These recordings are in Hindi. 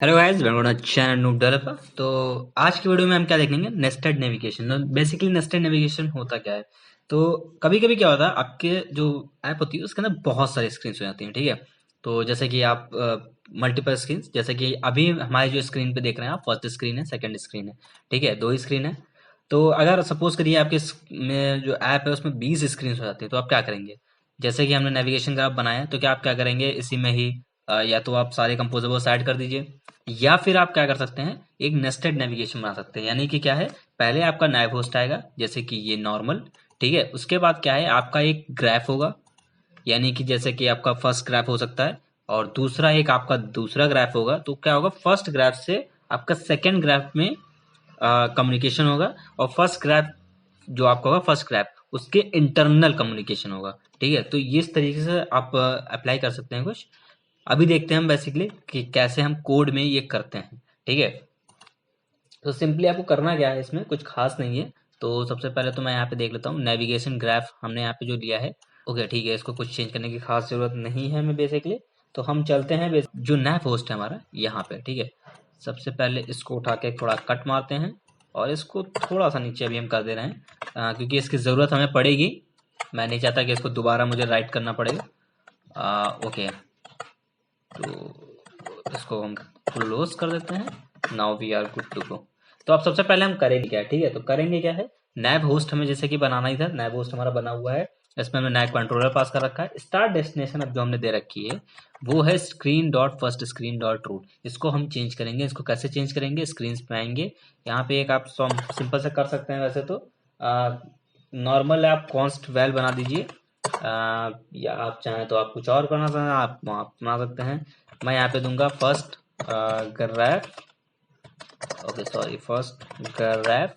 Hello guys, welcome to channel noob developer. तो आज की वीडियो में हम क्या देखेंगे, nested navigation. Basically nested navigation होता क्या है। तो कभी कभी क्या होता है, आपके जो ऐप होती है उसके अंदर बहुत सारी स्क्रीन हो जाती हैं। ठीक है, तो जैसे कि आप मल्टीपल स्क्रीन, जैसे कि अभी हमारे जो स्क्रीन पे देख रहे हैं आप, फर्स्ट स्क्रीन है, सेकंड स्क्रीन है। ठीक है, दो ही स्क्रीन है। तो अगर सपोज करिए आपके में जो ऐप है उसमें 20 स्क्रीन हो जाती है, तो आप क्या करेंगे। जैसे कि हमने नेविगेशन ग्राफ बनाया है, तो क्या आप क्या करेंगे, इसी में ही या तो आप सारे कंपोजेबल्स ऐड कर दीजिए, या फिर आप क्या कर सकते हैं, एक नेस्टेड नेविगेशन बना सकते हैं। यानी कि क्या है, पहले आपका नैव होस्ट आएगा, जैसे कि ये नॉर्मल। ठीक है, उसके बाद क्या है, आपका एक ग्राफ होगा। यानी कि जैसे कि आपका फर्स्ट ग्राफ हो सकता है, और दूसरा एक आपका दूसरा ग्राफ होगा। तो क्या होगा, फर्स्ट ग्राफ से आपका सेकेंड ग्राफ में कम्युनिकेशन होगा, और फर्स्ट ग्राफ जो आपका होगा, फर्स्ट ग्राफ उसके इंटरनल कम्युनिकेशन होगा। ठीक है, तो इस तरीके से आप अप्लाई कर सकते हैं कुछ। अभी देखते हैं हम बेसिकली कि कैसे हम कोड में ये करते हैं। ठीक है, तो सिंपली आपको करना क्या है, इसमें कुछ खास नहीं है। तो सबसे पहले तो मैं यहाँ पे देख लेता हूँ, नेविगेशन ग्राफ हमने यहाँ पे जो लिया है। ओके ठीक है, इसको कुछ चेंज करने की खास जरूरत नहीं है हमें बेसिकली। तो हम चलते हैं जो नैव होस्ट है हमारा यहाँ पे। ठीक है, सबसे पहले इसको उठा के थोड़ा कट मारते हैं, और इसको थोड़ा सा नीचे अभी हम कर दे रहे हैं, क्योंकि इसकी ज़रूरत हमें पड़ेगी। मैं नहीं चाहता कि इसको दोबारा मुझे राइट करना पड़ेगा। ओके, तो इसको हम क्लोज कर देते हैं। Now we are good to go. तो अब सबसे पहले हम करेंगे क्या, ठीक है, तो करेंगे क्या है, नैब होस्ट हमें जैसे कि बनाना ही था। नैब होस्ट हमारा बना हुआ है, इसमें हमने नैब कंट्रोलर पास कर रखा है। स्टार्ट डेस्टिनेशन अब जो हमने दे रखी है वो है screen dot first screen dot route. इसको हम चेंज करेंगे। इसको कैसे चेंज करेंगे, स्क्रीन पे आएंगे, यहाँ पे एक आप सिंपल से कर सकते हैं। वैसे तो नॉर्मल आप कॉन्स्ट वैल बना दीजिए, या आप चाहें तो आप कुछ और करना चाहें, आप बना सकते हैं। मैं यहाँ पे दूंगा first graph. Okay sorry, first graph.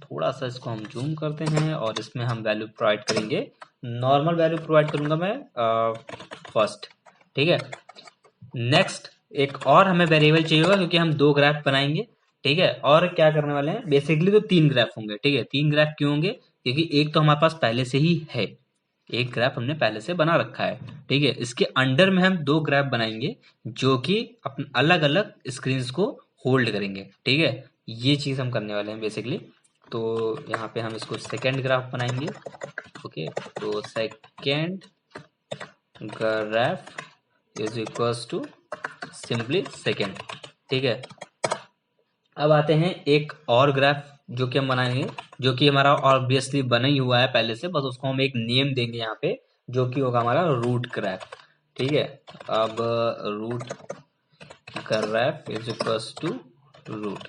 थोड़ा सा इसको हम जूम करते हैं, और इसमें हम वैल्यू प्रोवाइड करेंगे। नॉर्मल वैल्यू प्रोवाइड करूंगा मैं फर्स्ट। ठीक है, नेक्स्ट एक और हमें वेरिएबल चाहिए होगा, क्योंकि हम दो ग्राफ बनाएंगे। ठीक है, और क्या करने वाले हैं, बेसिकली तो तीन ग्राफ होंगे। ठीक है, तीन ग्राफ क्यों होंगे, क्योंकि एक तो हमारे पास पहले से ही है, एक ग्राफ हमने पहले से बना रखा है। ठीक है, इसके अंडर में हम दो ग्राफ बनाएंगे, जो कि अपन अलग अलग स्क्रीन को होल्ड करेंगे। ठीक है, ये चीज हम करने वाले हैं बेसिकली। तो यहाँ पे हम इसको सेकेंड ग्राफ बनाएंगे। ओके, तो second graph is equals to simply second. ठीक है, अब आते हैं एक और ग्राफ जो कि हम बनाएंगे, जो कि हमारा ऑब्वियसली बना ही हुआ है पहले से, बस उसको हम एक नेम देंगे यहाँ पे, जो कि होगा हमारा रूट ग्राफ। ठीक है, अब route graph is equals to route.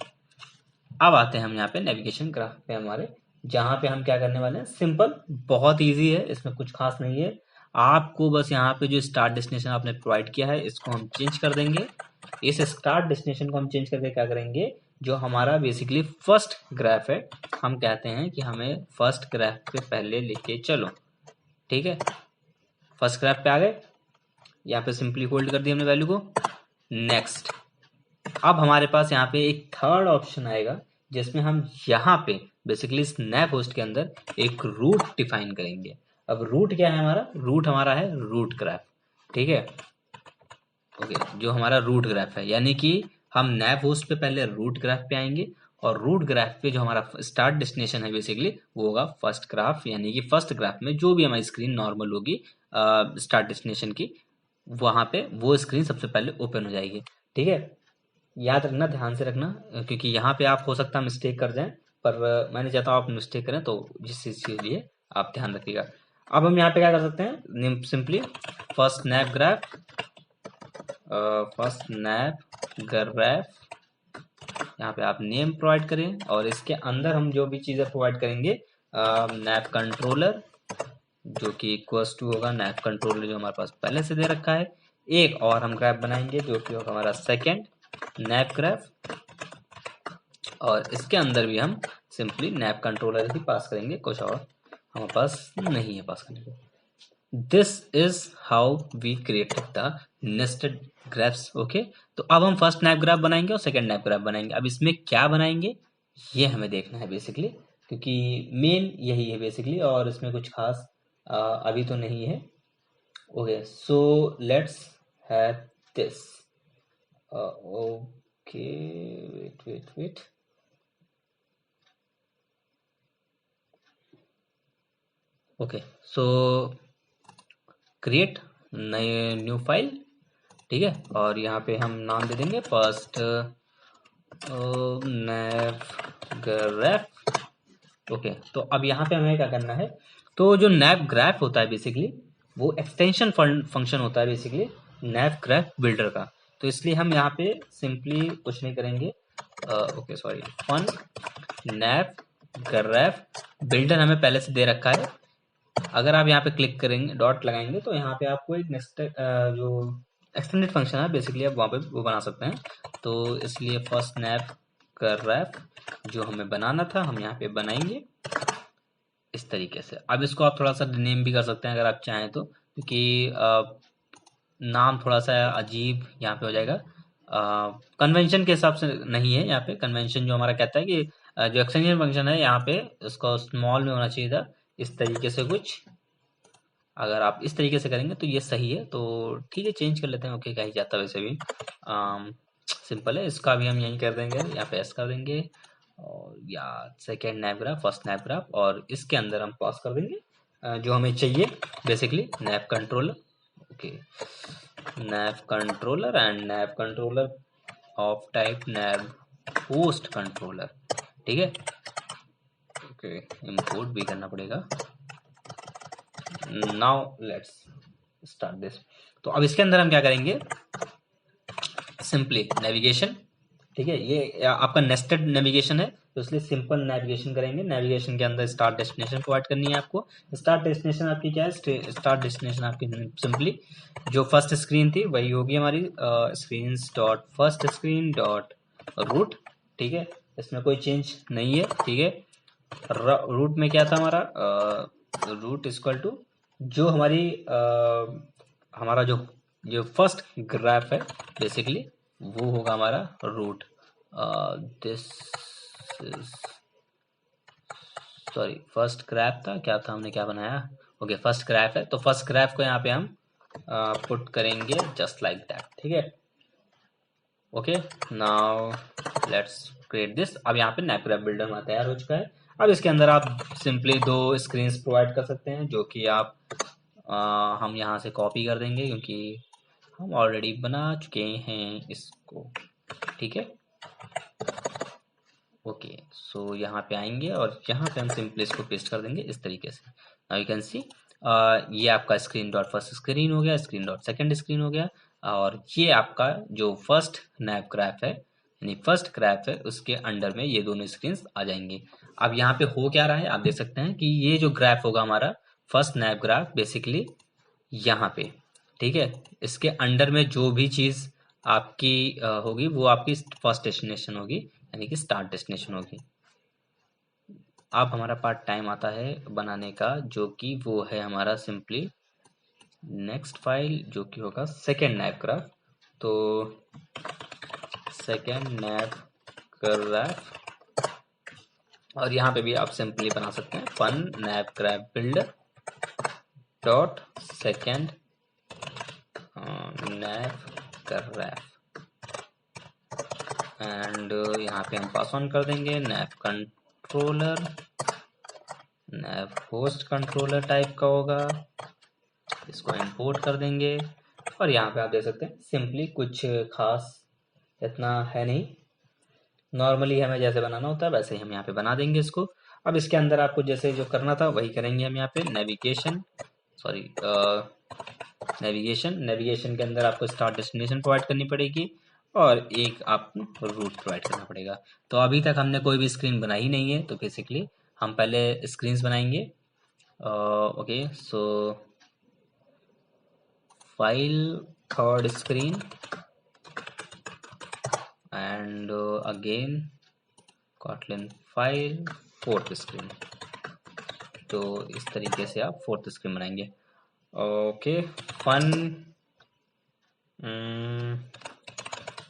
अब आते हैं हम यहाँ पे नेविगेशन ग्राफ पे हमारे, जहाँ पे हम क्या करने वाले हैं, सिंपल, बहुत इजी है, इसमें कुछ खास नहीं है। आपको बस यहाँ पे जो स्टार्ट डेस्टिनेशन आपने प्रोवाइड किया है, इसको हम चेंज कर देंगे। इस स्टार्ट डेस्टिनेशन को हम चेंज करके क्या करेंगे, जो हमारा बेसिकली फर्स्ट ग्राफ है, हम कहते हैं कि हमें फर्स्ट ग्राफ पे पहले लेके चलो। ठीक है, फर्स्ट ग्राफ पे आ गए, यहाँ पे सिंपली होल्ड कर दिया हमने वैल्यू को। नेक्स्ट, अब हमारे पास यहाँ पे एक थर्ड ऑप्शन आएगा, जिसमें हम यहाँ पे बेसिकली स्नैप होस्ट के अंदर एक रूट डिफाइन करेंगे। अब रूट क्या है हमारा, रूट हमारा है रूट ग्राफ। ठीक है, ओके, जो हमारा रूट ग्राफ है, यानी कि हम नैप होस्ट पे पहले रूट ग्राफ पे आएंगे, और रूट ग्राफ पे जो हमारा स्टार्ट डेस्टिनेशन है बेसिकली वो होगा फर्स्ट ग्राफ। यानी कि फर्स्ट ग्राफ में जो भी हमारी स्क्रीन नॉर्मल होगी स्टार्ट डेस्टिनेशन की, वहां पे वो स्क्रीन सबसे पहले ओपन हो जाएगी। ठीक है, याद रखना, ध्यान से रखना, क्योंकि यहाँ पे आप हो सकता है मिस्टेक कर जाएं, पर मैं नहीं चाहता आप मिस्टेक करें, तो जिस चीज़ के लिए आप ध्यान रखिएगा। अब हम यहाँ पे क्या कर सकते हैं, simply first snap graph, first snap graph, यहाँ पे आप नेम प्रोवाइड करें, और इसके अंदर हम जो भी चीज़ें प्रोवाइड करेंगे, नैप कंट्रोलर, जो कि इक्वल्स टू होगा नैप कंट्रोलर जो हमारे पास पहले से दे रखा है। एक और हम ग्राफ बनाएंगे, जो कि होगा हमारा सेकेंड नैप ग्राफ, और इसके अंदर भी हम सिंपली नैप कंट्रोलर ही पास करेंगे, कुछ और हमारे पास नहीं है पास करने को। This is how we created the nested graphs. Okay, तो अब हम फर्स्ट नैप ग्राफ बनाएंगे और सेकंड नैप ग्राफ बनाएंगे। अब इसमें क्या बनाएंगे ये हमें देखना है बेसिकली, क्योंकि मेन यही है बेसिकली, और इसमें कुछ खास अभी तो नहीं है। Okay, so let's have this. Okay, wait. Okay, so create नए न्यू फाइल, ठीक है, और यहाँ पे हम नाम दे देंगे फर्स्ट नैवग्राफ। ओके, तो अब यहाँ पे हमें क्या करना है, तो जो नैवग्राफ होता है बेसिकली वो एक्सटेंशन फंक्शन होता है बेसिकली नैवग्राफ बिल्डर का। तो इसलिए हम यहाँ पे सिंपली कुछ नहीं करेंगे, ओके सॉरी, फन नैवग्राफ बिल्डर हमें पहले से दे रखा है। अगर आप यहाँ पे क्लिक करेंगे, डॉट लगाएंगे, तो यहाँ पे आपको एक नेक्स्ट जो एक्सटेंडेड फंक्शन है बेसिकली आप वहाँ पे वो बना सकते हैं। तो इसलिए फर्स्ट नैवग्राफ जो हमें बनाना था हम यहाँ पे बनाएंगे इस तरीके से। अब इसको आप थोड़ा सा नेम भी कर सकते हैं अगर आप चाहें तो, क्योंकि नाम थोड़ा सा अजीब यहाँ पे हो जाएगा, कन्वेंशन के हिसाब से नहीं है। यहाँ पे कन्वेंशन जो हमारा कहता है कि जो एक्सटेंशन फंक्शन है यहाँ पे उसको स्मॉल में होना चाहिए था, इस तरीके से कुछ। अगर आप इस तरीके से करेंगे तो ये सही है, तो ठीक है चेंज कर लेते हैं। ओके, क्या ही जाता है वैसे भी, सिंपल है। इसका भी हम यही कर देंगे, यहाँ पे एस कर देंगे, और या सेकेंड नैवग्राफ फर्स्ट नैवग्राफ, और इसके अंदर हम पास कर देंगे जो हमें चाहिए basically naive controller. Okay, naive controller and naive controller of type naive host controller, ठीक है। ओके, इंपोर्ट भी करना पड़ेगा। Now let's start this. तो अब इसके अंदर हम क्या करेंगे, सिंपली नेविगेशन, ठीक है, ये आपका नेस्टेड नेविगेशन है तो इसलिए सिंपल नेविगेशन करेंगे। नेविगेशन के अंदर स्टार्ट डेस्टिनेशन प्रोवाइड करनी है आपको। स्टार्ट डेस्टिनेशन आपकी क्या है, स्टार्ट डेस्टिनेशन आपकी सिंपली जो फर्स्ट स्क्रीन थी वही होगी हमारी, screen dot first screen dot route, ठीक है, इसमें कोई चेंज नहीं है, ठीक है। रूट में क्या था हमारा, रूट इक्वल टू जो हमारी हमारा जो फर्स्ट ग्राफ है बेसिकली वो होगा हमारा route. This sorry, first graph था, क्या था, हमने क्या बनाया, ओके फर्स्ट ग्राफ है, तो फर्स्ट ग्राफ को यहाँ पे हम पुट करेंगे जस्ट लाइक दैट, ठीक है। Okay, now let's create this. अब यहाँ पे नैवग्राफ बिल्डर हमारा तैयार हो चुका है। अब इसके अंदर आप सिंपली 2 स्क्रीन्स प्रोवाइड कर सकते हैं, जो कि आप हम यहाँ से कॉपी कर देंगे क्योंकि हम ऑलरेडी बना चुके हैं इसको, ठीक है। ओके, सो यहाँ पे आएंगे और यहाँ पे हम सिंपली इसको पेस्ट कर देंगे इस तरीके से। नाउ यू कैन सी ये आपका स्क्रीन डॉट फर्स्ट स्क्रीन हो गया, स्क्रीन डॉट सेकेंड स्क्रीन हो गया, और ये आपका जो फर्स्ट नैव ग्राफ है यानी फर्स्ट ग्राफ है उसके अंडर में ये दोनों स्क्रीन आ जाएंगे। अब यहाँ पे हो क्या रहा है आप देख सकते हैं कि ये जो ग्राफ होगा हमारा फर्स्ट नैव ग्राफ बेसिकली यहाँ पे, ठीक है, इसके अंडर में जो भी चीज़ आपकी होगी वो आपकी फर्स्ट डेस्टिनेशन होगी यानी कि स्टार्ट डेस्टिनेशन होगी। अब हमारा पार्ट टाइम आता है बनाने का, जो कि वो है हमारा सिंपली नेक्स्ट फाइल जो कि होगा सेकेंड नैव ग्राफ। तो सेकेंड नैव ग्राफ, और यहाँ पे भी आप सिंपली बना सकते हैं fun nav graph builder dot second nav graph, and यहाँ पे हम पास ऑन कर देंगे nav controller, nav host controller type का होगा, इसको इंपोर्ट कर देंगे। और यहाँ पे आप देख सकते हैं सिंपली कुछ खास इतना है नहीं, नॉर्मली हमें जैसे बनाना होता है वैसे ही हम यहाँ पे बना देंगे इसको। अब इसके अंदर आपको जैसे जो करना था वही करेंगे हम यहाँ पे, नेविगेशन सॉरी नेविगेशन के अंदर आपको स्टार्ट डेस्टिनेशन प्रोवाइड करनी पड़ेगी और एक आपको रूट प्रोवाइड करना पड़ेगा। तो अभी तक हमने कोई भी स्क्रीन बनाई नहीं है, तो बेसिकली हम पहले स्क्रीन्स बनाएंगे। Okay, so file third screen and again Kotlin file fourth screen, तो इस तरीके से आप फोर्थ स्क्रीन बनाएंगे। Okay, fun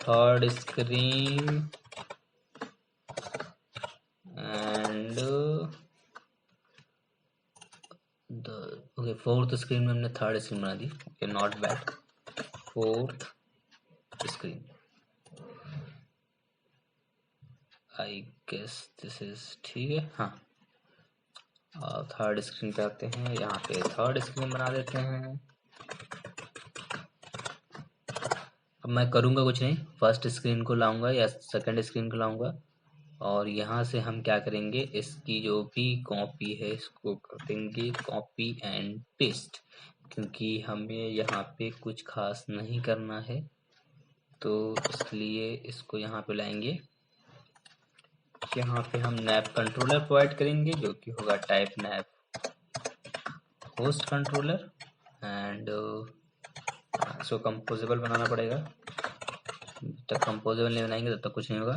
third screen and okay fourth screen में हमने थर्ड स्क्रीन बना दी, okay not bad, fourth screen I guess this is ठीक है। हाँ, और थर्ड स्क्रीन पे आते हैं, यहाँ पे थर्ड स्क्रीन बना देते हैं। अब मैं करूँगा कुछ नहीं, फर्स्ट स्क्रीन को लाऊंगा या सेकंड स्क्रीन को लाऊंगा, और यहाँ से हम क्या करेंगे, इसकी जो भी कॉपी है इसको कर देंगे कॉपी एंड पेस्ट, क्योंकि हमें यहाँ पे कुछ खास नहीं करना है, तो इसलिए इसको यहाँ पे लाएंगे। यहाँ पे हम नैप कंट्रोलर प्रोवाइड करेंगे जो कि होगा type nap host controller, and इसको कंपोजेबल बनाना पड़ेगा, जब तक कंपोजेबल नहीं बनाएंगे तब तक कुछ नहीं होगा।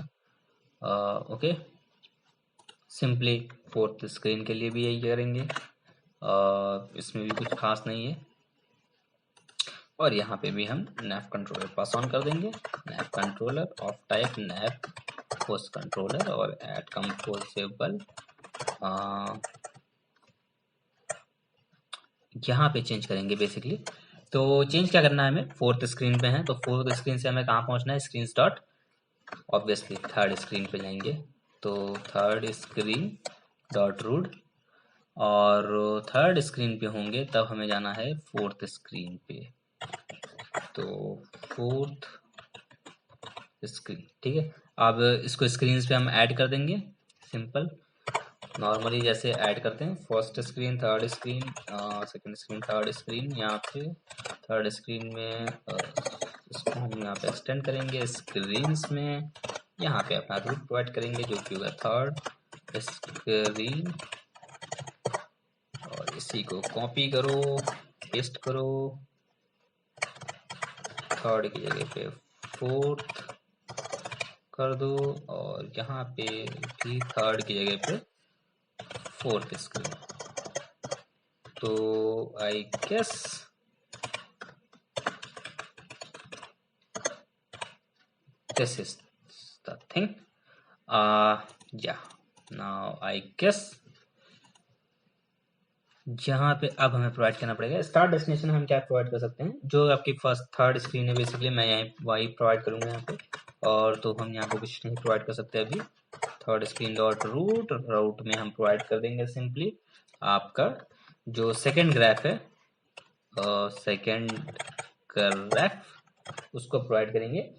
ओके, सिंपली फोर्थ स्क्रीन के लिए भी यही करेंगे, इसमें भी कुछ खास नहीं है, और यहाँ पे भी हम नैप कंट्रोलर पास ऑन कर देंगे, nap controller of type nap host controller, और ऐड कंपोजेबल यहाँ पे चेंज करेंगे बेसिकली। तो चेंज क्या करना है हमें, फोर्थ स्क्रीन पे है तो फोर्थ स्क्रीन से हमें कहाँ पहुँचना है, screen dot obviously third screen पे जाएंगे, तो थर्ड स्क्रीन डॉट रूट, और थर्ड स्क्रीन पे होंगे तब हमें जाना है फोर्थ स्क्रीन पे, तो फोर्थ स्क्रीन ठीक है। अब इसको स्क्रीन पे हम ऐड कर देंगे, सिंपल नॉर्मली जैसे ऐड करते हैं, first screen third screen second screen third screen, यहाँ पे थर्ड स्क्रीन में इसको हम यहाँ पे एक्सटेंड करेंगे स्क्रीन्स में, यहाँ पे अपना रूट प्रोवाइड करेंगे जो कि होगा थर्ड स्क्रीन, और इसी को कॉपी करो पेस्ट करो, थर्ड की जगह पे फोर्थ कर दो, और यहाँ पे भी थर्ड की जगह पे फोर्थ स्क्रीन, तो I guess this is the thing, या नाउ आई गेस यहाँ पे अब हमें प्रोवाइड करना पड़ेगा स्टार्ट डेस्टिनेशन। हम क्या प्रोवाइड कर सकते हैं, जो आपकी फर्स्ट थर्ड स्क्रीन है बेसिकली मैं यहाँ वही प्रोवाइड करूँगा यहाँ पे, और तो हम यहाँ पे कुछ नहीं प्रोवाइड कर सकते अभी। Third screen dot root, root में हम प्रोवाइड कर देंगे सिंपली आपका जो सेकेंड ग्राफ है, सेकेंड ग्राफ उसको प्रोवाइड करेंगे,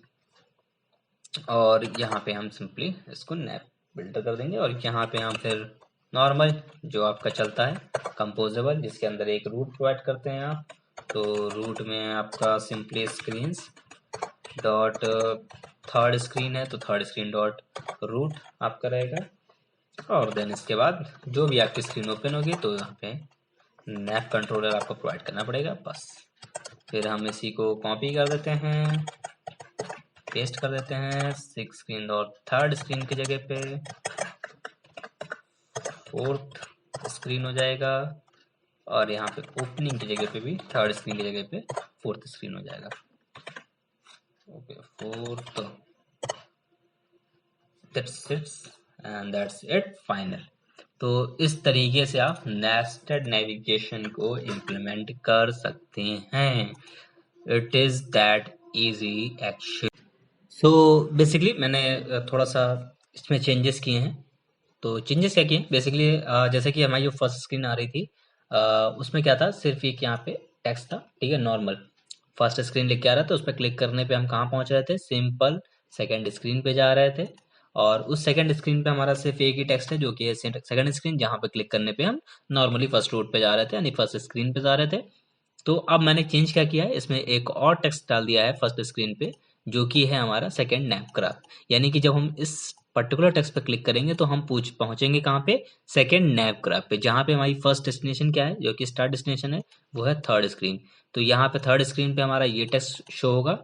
और यहाँ पे हम सिंपली इसको नैप बिल्डर कर देंगे, और यहाँ पे हम फिर नॉर्मल जो आपका चलता है कंपोजेबल, जिसके अंदर एक रूट प्रोवाइड करते हैं आप, तो रूट में आपका simply screens dot third screen है तो थर्ड स्क्रीन डॉट रूट आपका रहेगा, और देन इसके बाद जो भी आपकी स्क्रीन ओपन होगी तो यहाँ पे नैप कंट्रोलर आपको प्रोवाइड करना पड़ेगा बस। फिर हम इसी को कॉपी कर देते हैं पेस्ट कर देते हैं six screen dot third screen की जगह पे फोर्थ स्क्रीन हो जाएगा, और यहाँ पे ओपनिंग की जगह पे भी थर्ड स्क्रीन की जगह पे फोर्थ स्क्रीन हो जाएगा। Okay, fourth, that's it and that's it final. तो इस तरीके से आप नेस्टेड नेविगेशन को इम्प्लीमेंट कर सकते हैं, it is that easy actually. So basically मैंने थोड़ा सा इसमें चेंजेस किए हैं। तो चेंजेस क्या किए बेसिकली, जैसे कि हमारी जो फर्स्ट स्क्रीन आ रही थी उसमें क्या था, सिर्फ एक यहाँ पे टेक्स्ट था, ठीक है, नॉर्मल फर्स्ट स्क्रीन लिख के आ रहा था, उस पर क्लिक करने पे हम कहाँ पहुँच रहे थे, सिंपल सेकंड स्क्रीन पे जा रहे थे, और उस सेकंड स्क्रीन पे हमारा सिर्फ एक ही टेक्स्ट है जो कि है सेकंड स्क्रीन, जहाँ पे क्लिक करने पे हम नॉर्मली फर्स्ट रूट पे जा रहे थे, यानी फर्स्ट स्क्रीन पे जा रहे थे। तो अब मैंने चेंज क्या किया है, इसमें एक और टेक्स्ट डाल दिया है फर्स्ट स्क्रीन पे, जो कि है हमारा सेकंड नैप ग्राफ, यानी कि जब हम इस पर्टिकुलर टेक्स्ट पे क्लिक करेंगे तो हम पहुंचेंगे कहाँ पे, सेकंड नैप ग्राफ पे, जहाँ पे हमारी फर्स्ट डेस्टिनेशन क्या है, जो कि स्टार्ट डेस्टिनेशन है, वो है थर्ड स्क्रीन। तो यहाँ पे थर्ड स्क्रीन पे हमारा ये टेक्स्ट शो होगा,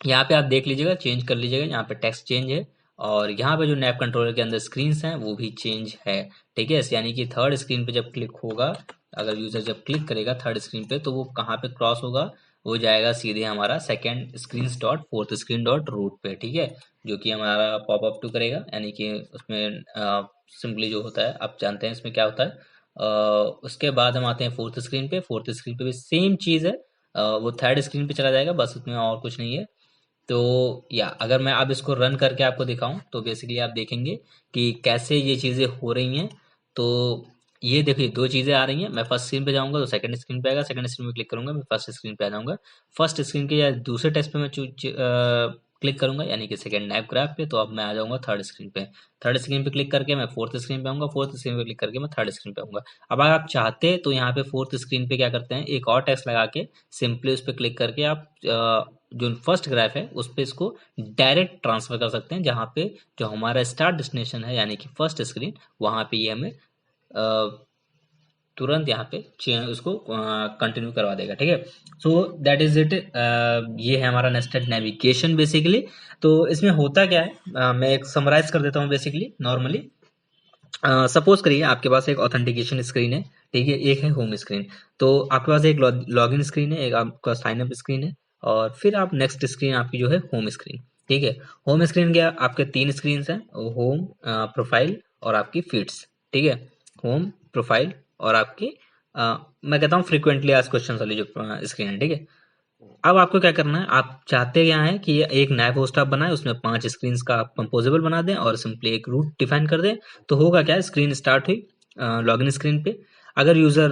यहाँ पे आप देख लीजिएगा, चेंज कर लीजिएगा, यहाँ पे टेक्स्ट चेंज है, और यहाँ पे जो नैप कंट्रोलर के अंदर स्क्रीन्स हैं वो भी चेंज है, ठीक है। यानी कि थर्ड स्क्रीन पे जब क्लिक होगा, अगर यूजर जब क्लिक करेगा थर्ड स्क्रीन पे, तो वो कहाँ पे क्रॉस होगा, वो जाएगा सीधे हमारा second screen dot fourth screen dot root पे, ठीक है, जो कि हमारा पॉपअप टू करेगा, यानी कि उसमें सिंपली जो होता है आप जानते हैं इसमें क्या होता है। उसके बाद हम आते हैं फोर्थ स्क्रीन पे, फोर्थ स्क्रीन पे भी सेम चीज़ है, वो थर्ड स्क्रीन पे चला जाएगा, बस उसमें और कुछ नहीं है। तो या अगर मैं अब इसको रन करके आपको दिखाऊं तो बेसिकली आप देखेंगे कि कैसे ये चीज़ें हो रही हैं। तो ये देखिए दो चीज़ें आ रही हैं। मैं फर्स्ट स्क्रीन पे जाऊंगा तो सेकंड स्क्रीन पे आएगा, सेकंड स्क्रीन पे क्लिक करूंगा मैं फर्स्ट स्क्रीन पे आ जाऊंगा। फर्स्ट स्क्रीन के या दूसरे टेस्ट पे मैं क्लिक करूंगा यानी कि सेकंड नैप ग्राफ पे, तो अब मैं आ जाऊंगा थर्ड स्क्रीन पे। थर्ड स्क्रीन पे क्लिक करके मैं फोर्थ स्क्रीन पे आऊंगा, फोर्थ स्क्रीन पे क्लिक करके मैं थर्ड स्क्रीन पे आऊंगा। अब अगर आप चाहते तो यहाँ पे फोर्थ स्क्रीन पे क्या करते हैं, एक और टेक्स्ट लगा के सिंपली उस पर क्लिक करके आप जो फर्स्ट ग्राफ है उस पर इसको डायरेक्ट ट्रांसफर कर सकते हैं, जहाँ पे जो हमारा स्टार्ट डेस्टिनेशन है यानी कि फर्स्ट स्क्रीन, वहाँ पे ये हमें तुरंत यहाँ पे उसको कंटिन्यू करवा देगा। ठीक है, सो दैट इज इट। ये है हमारा नेस्टेड नेविगेशन बेसिकली। तो इसमें होता क्या है, मैं एक समराइज कर देता हूँ बेसिकली। नॉर्मली सपोज करिए आपके पास एक ऑथेंटिकेशन स्क्रीन है, ठीक है, एक है होम स्क्रीन। तो आपके पास एक लॉगिन स्क्रीन है, एक आपका साइन अप स्क्रीन है, और फिर आप नेक्स्ट स्क्रीन आपकी जो है होम स्क्रीन। ठीक है, होम स्क्रीन क्या, आपके तीन स्क्रीन हैं, होम, प्रोफाइल और आपकी फीड्स। ठीक है, होम, प्रोफाइल और आपकी मैं कहता हूँ फ्रिक्वेंटली आज क्वेश्चन वाली जो स्क्रीन है। ठीक है, अब आपको क्या करना है, आप चाहते क्या है कि ये एक नया पोस्ट आप बनाए, उसमें 5 स्क्रीन का आप कंपोजेबल बना दें और सिंपली एक रूट डिफाइन कर दें। तो होगा क्या, स्क्रीन स्टार्ट हुई लॉगिन स्क्रीन पे। अगर यूजर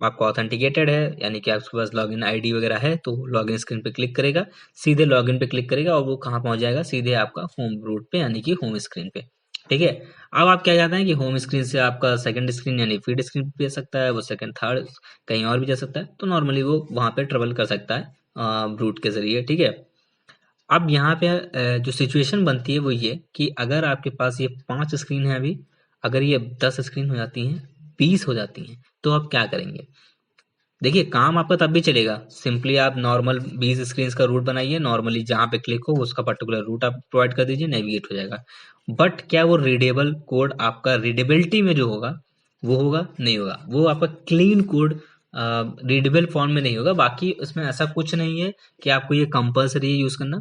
आपका ऑथेंटिकेटेड है यानी कि आपके पास लॉगिन आईडी वगैरह है, तो लॉगिन स्क्रीन पे क्लिक करेगा, सीधे लॉगिन पे क्लिक करेगा और वो कहाँ पहुंच जाएगा, सीधे आपका होम रूट पे यानी कि होम स्क्रीन पे। ठीक है, अब आप क्या चाहते हैं कि होम स्क्रीन से आपका सेकंड स्क्रीन यानी फीड स्क्रीन पे जा सकता है, वो सेकंड थर्ड कहीं और भी जा सकता है, तो नॉर्मली वो वहां पे ट्रेवल कर सकता है रूट के ज़रिए। ठीक है, अब यहाँ पे जो सिचुएशन बनती है वो ये कि अगर आपके पास ये 5 स्क्रीन है अभी, अगर ये 10 स्क्रीन हो जाती हैं, 20 हो जाती हैं, तो आप क्या करेंगे? देखिए काम आपका तब भी चलेगा, सिंपली आप नॉर्मल 20 स्क्रीन का रूट बनाइए, नॉर्मली जहाँ पे क्लिक हो उसका पर्टिकुलर रूट आप प्रोवाइड कर दीजिए, नेविगेट हो जाएगा। बट क्या वो रीडेबल कोड आपका रीडेबिलिटी में जो होगा वो होगा? नहीं होगा। वो आपका क्लीन कोड रीडेबल फॉर्म में नहीं होगा। बाकी उसमें ऐसा कुछ नहीं है कि आपको ये कंपलसरी यूज करना।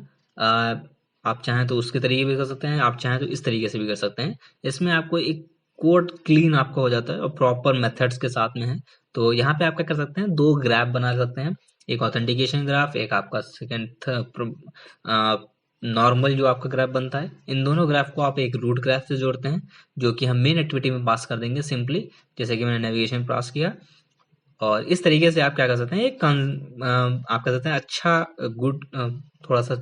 आप चाहें तो उसके तरीके भी कर सकते हैं, आप चाहें तो इस तरीके से भी कर सकते हैं। इसमें आपको एक कोड क्लीन आपका हो जाता है और प्रॉपर मेथड्स के साथ में है। तो यहाँ पे आप क्या कर सकते हैं, दो ग्राफ बना सकते हैं, एक ऑथेंटिकेशन ग्राफ, एक आपका सेकेंड नॉर्मल जो आपका ग्राफ बनता है। इन दोनों ग्राफ को आप एक रूट ग्राफ से जोड़ते हैं, जो कि हम मेन एक्टिविटी में पास कर देंगे सिंपली, जैसे कि मैंने नेविगेशन पास किया। और इस तरीके से आप क्या कर सकते हैं, आप कर सकते हैं अच्छा गुड थोड़ा सा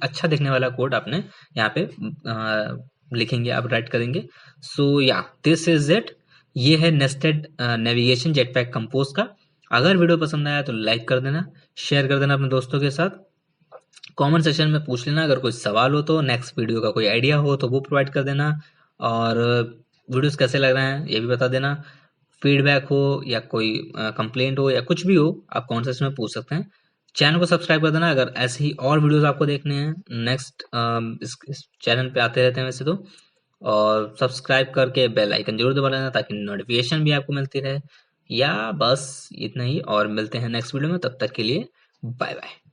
अच्छा दिखने वाला कोड आपने यहाँ पे लिखेंगे, आप राइट करेंगे। सो या दिस इज इट। ये है नेस्टेड नेविगेशन जेटपैक कंपोज का। अगर वीडियो पसंद आया तो लाइक कर देना, शेयर कर देना अपने दोस्तों के साथ, कमेंट सेक्शन में पूछ लेना अगर कोई सवाल हो, तो नेक्स्ट वीडियो का कोई आइडिया हो तो वो प्रोवाइड कर देना। और वीडियोस कैसे लग रहे हैं ये भी बता देना। फीडबैक हो या कोई कंप्लेंट हो या कुछ भी हो, आप कमेंट सेक्शन में पूछ सकते हैं। चैनल को सब्सक्राइब कर देना अगर ऐसे ही और वीडियोस आपको देखने हैं। नेक्स्ट इस चैनल पे आते रहते हैं वैसे तो। और सब्सक्राइब करके बेल आइकन जरूर दबा लेना ताकि नोटिफिकेशन भी आपको मिलती रहे। या बस इतना ही, और मिलते हैं नेक्स्ट वीडियो में, तब तक के लिए बाय बाय।